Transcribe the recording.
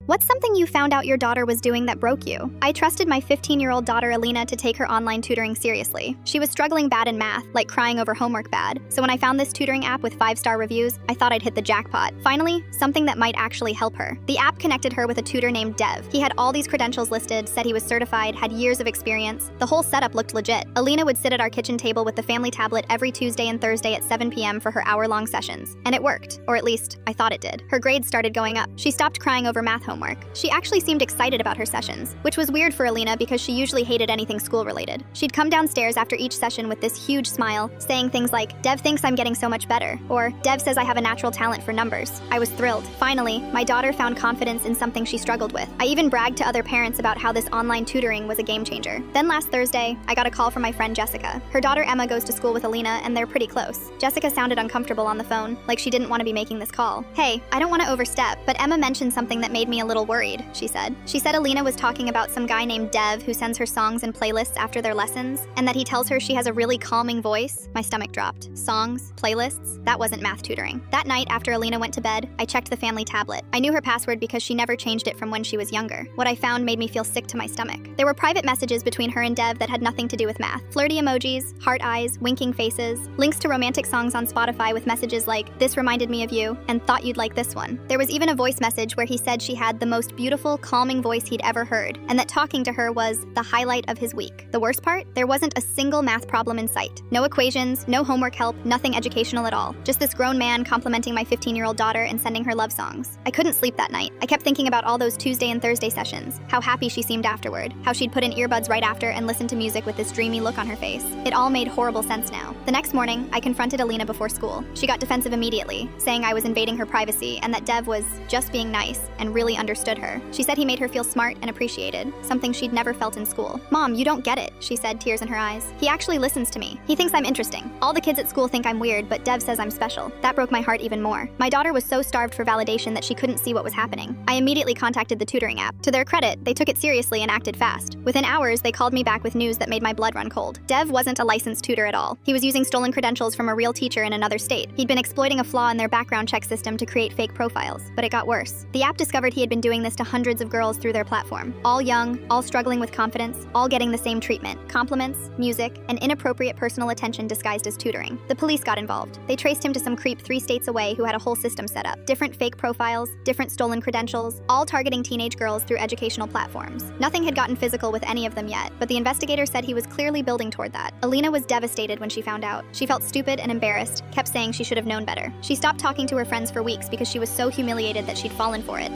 What's something you found out your daughter was doing that broke you? I trusted my 15-year-old daughter Alina to take her online tutoring seriously. She was struggling bad in math, like crying over homework bad. So when I found this tutoring app with 5-star reviews, I thought I'd hit the jackpot. Finally, something that might actually help her. The app connected her with a tutor named Dev. He had all these credentials listed, said he was certified, had years of experience. The whole setup looked legit. Alina would sit at our kitchen table with the family tablet every Tuesday and Thursday at 7 p.m. for her hour-long sessions. And it worked. Or at least, I thought it did. Her grades started going up. She stopped crying over math homework. She actually seemed excited about her sessions, which was weird for Alina because she usually hated anything school-related. She'd come downstairs after each session with this huge smile, saying things like, "Dev thinks I'm getting so much better," or "Dev says I have a natural talent for numbers." I was thrilled. Finally, my daughter found confidence in something she struggled with. I even bragged to other parents about how this online tutoring was a game changer. Then last Thursday, I got a call from my friend Jessica. Her daughter Emma goes to school with Alina, and they're pretty close. Jessica sounded uncomfortable on the phone, like she didn't want to be making this call. "Hey, I don't want to overstep, but Emma mentioned something that made me a little worried," she said. She said Alina was talking about some guy named Dev who sends her songs and playlists after their lessons, and that he tells her she has a really calming voice. My stomach dropped. Songs? Playlists? That wasn't math tutoring. That night, after Alina went to bed, I checked the family tablet. I knew her password because she never changed it from when she was younger. What I found made me feel sick to my stomach. There were private messages between her and Dev that had nothing to do with math. Flirty emojis, heart eyes, winking faces, links to romantic songs on Spotify with messages like, "This reminded me of you," and "Thought you'd like this one." There was even a voice message where he said she had the most beautiful, calming voice he'd ever heard, and that talking to her was the highlight of his week. The worst part? There wasn't a single math problem in sight. No equations, no homework help, nothing educational at all. Just this grown man complimenting my 15-year-old daughter and sending her love songs. I couldn't sleep that night. I kept thinking about all those Tuesday and Thursday sessions, how happy she seemed afterward, how she'd put in earbuds right after and listen to music with this dreamy look on her face. It all made horrible sense now. The next morning, I confronted Alina before school. She got defensive immediately, saying I was invading her privacy and that Dev was just being nice and really understood her. She said he made her feel smart and appreciated, something she'd never felt in school. "Mom, you don't get it," she said, tears in her eyes. "He actually listens to me. He thinks I'm interesting. All the kids at school think I'm weird, but Dev says I'm special." That broke my heart even more. My daughter was so starved for validation that she couldn't see what was happening. I immediately contacted the tutoring app. To their credit, they took it seriously and acted fast. Within hours, they called me back with news that made my blood run cold. Dev wasn't a licensed tutor at all. He was using stolen credentials from a real teacher in another state. He'd been exploiting a flaw in their background check system to create fake profiles. But it got worse. The app discovered he had been doing this to hundreds of girls through their platform. All young, all struggling with confidence, all getting the same treatment: compliments, music, and inappropriate personal attention disguised as tutoring. The police got involved. They traced him to some creep 3 states away who had a whole system set up. Different fake profiles, different stolen credentials, all targeting teenage girls through educational platforms. Nothing had gotten physical with any of them yet, but the investigator said he was clearly building toward that. Alina was devastated when she found out. She felt stupid and embarrassed, kept saying she should have known better. She stopped talking to her friends for weeks because she was so humiliated that she'd fallen for it.